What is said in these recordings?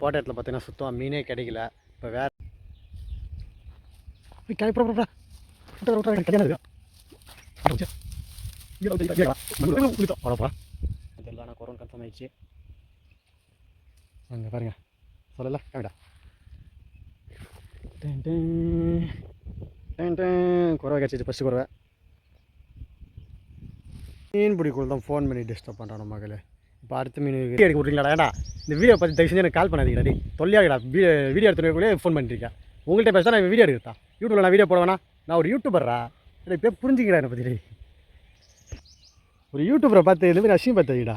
போட்ட இடத்துல பார்த்தீங்கன்னா சுத்தமாக மீனே கிடைக்கல. இப்போ வேறு இதெல்லாம் நான் கொரோனா கன்ஃபார்ம் ஆயிடுச்சு. அங்கே பாருங்க சொல்லல கேடா குறவை கிடச்சிச்சு. ஃபஸ்ட்டு குறவை மீன் பிடிக்குள்ள தான் ஃபோன் பண்ணி டிஸ்டர்ப் பண்ணுறான் நம்ம மகளே. இப்போ அடுத்த மீன் வீடியோ எடுக்க விட்றீங்களா? ஏடா இந்த வீடியோ பற்றி தயவு செஞ்சு எனக்கு கால் பண்ணாதீங்கடா. தொல்லையாகடா வீடியோ எடுத்துகிட்டே ஃபோன் பண்ணிருக்கேன். உங்கள்கிட்ட பேச நான் வீடியோ எடுக்கிறா யூடியூப்பில் நான் வீடியோ போடுவேனா? நான் ஒரு யூடியூபர்ரா. இப்போ புரிஞ்சுக்கிறேன் என்னை பற்றி. ஒரு யூடியூபரை பார்த்து இந்த மாதிரி அசியம் பார்த்துடா.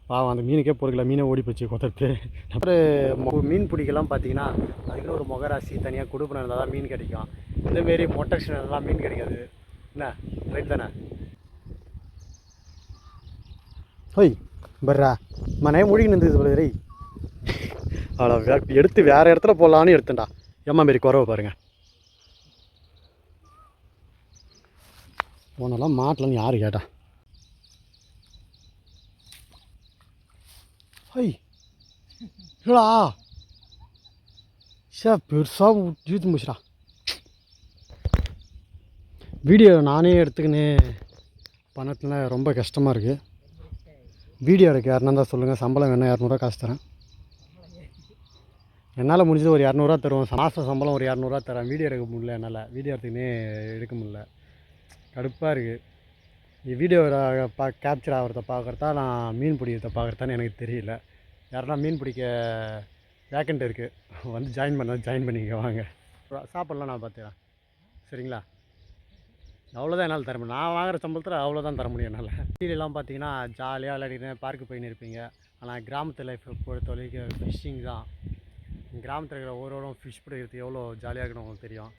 பாவம் அந்த மீனுக்கே பொறுக்கல, மீனை ஓடி போச்சு கொத்தட்டு. அப்புறம் மீன் பிடிக்கலாம் பார்த்தீங்கன்னா அதுக்குன்னு ஒரு முகராசி தனியாக கொடுப்பன இருந்தால் தான் மீன் கிடைக்கும். இந்தமாரி மொட்டக்ஷன் இருந்தால் மீன் கிடைக்காது. என்ன ரைட் தானே? ஹோய் பர்ரா மனே மொழிக்கு நின்றுது போல ரே. அவ்வளோ எடுத்து வேறு இடத்துல போடலான்னு எடுத்துட்டா. எம்மா மாரி குறவை பாருங்கள். போனெல்லாம் மாட்டலன்னு யார் கேட்டா? ஹை இல்லடா சார் பெருசாக ஜூத்து முடிச்சுடா. வீடியோ நானே எடுத்துக்கின்னு பண்ணத்துல ரொம்ப கஷ்டமாக இருக்குது. வீடியோ எடுக்க யாருன்னா தான் சொல்லுங்கள். சம்பளம் வேணால் 200 காசு தரேன். என்னால் முடிஞ்சது ஒரு 200 தருவோம். மாதம் சம்பளம் ஒரு 200 தரேன். வீடியோ எடுக்க முடியல என்னால். வீடியோ எடுத்துக்கினே எடுக்க முடியல. கடுப்பாக இருக்குது. வீடியோ கேப்சர் ஆகிறத பார்க்குறதா நான் மீன் பிடிக்கிறத பார்க்குறதான்னு எனக்கு தெரியல. யாருன்னா மீன் பிடிக்க வேக்கண்ட் இருக்குது வந்து ஜாயின் பண்ணிக்க வாங்க. சாப்பிட்லாம் நான் பார்த்துக்கிறேன் சரிங்களா? அவ்வளோதான் என்னால் தர முடியும். நான் வாங்குகிற சம்பளத்தில் அவ்வளோதான் தர முடியும் என்னால். சீரியெல்லாம் பார்த்தீங்கன்னா ஜாலியாக விளையாடினேன் பார்க்கு போயின்னு இருப்பீங்க. ஆனால் கிராமத்து லைஃப்பை பொறுத்த வரைக்கும் ஃபிஷ்ஷிங் தான். கிராமத்தில் இருக்கிற ஒவ்வொரு ஃபிஷ் பிடிக்கிறது எவ்வளோ ஜாலியாக இருக்குன்னு உங்களுக்கு தெரியும்.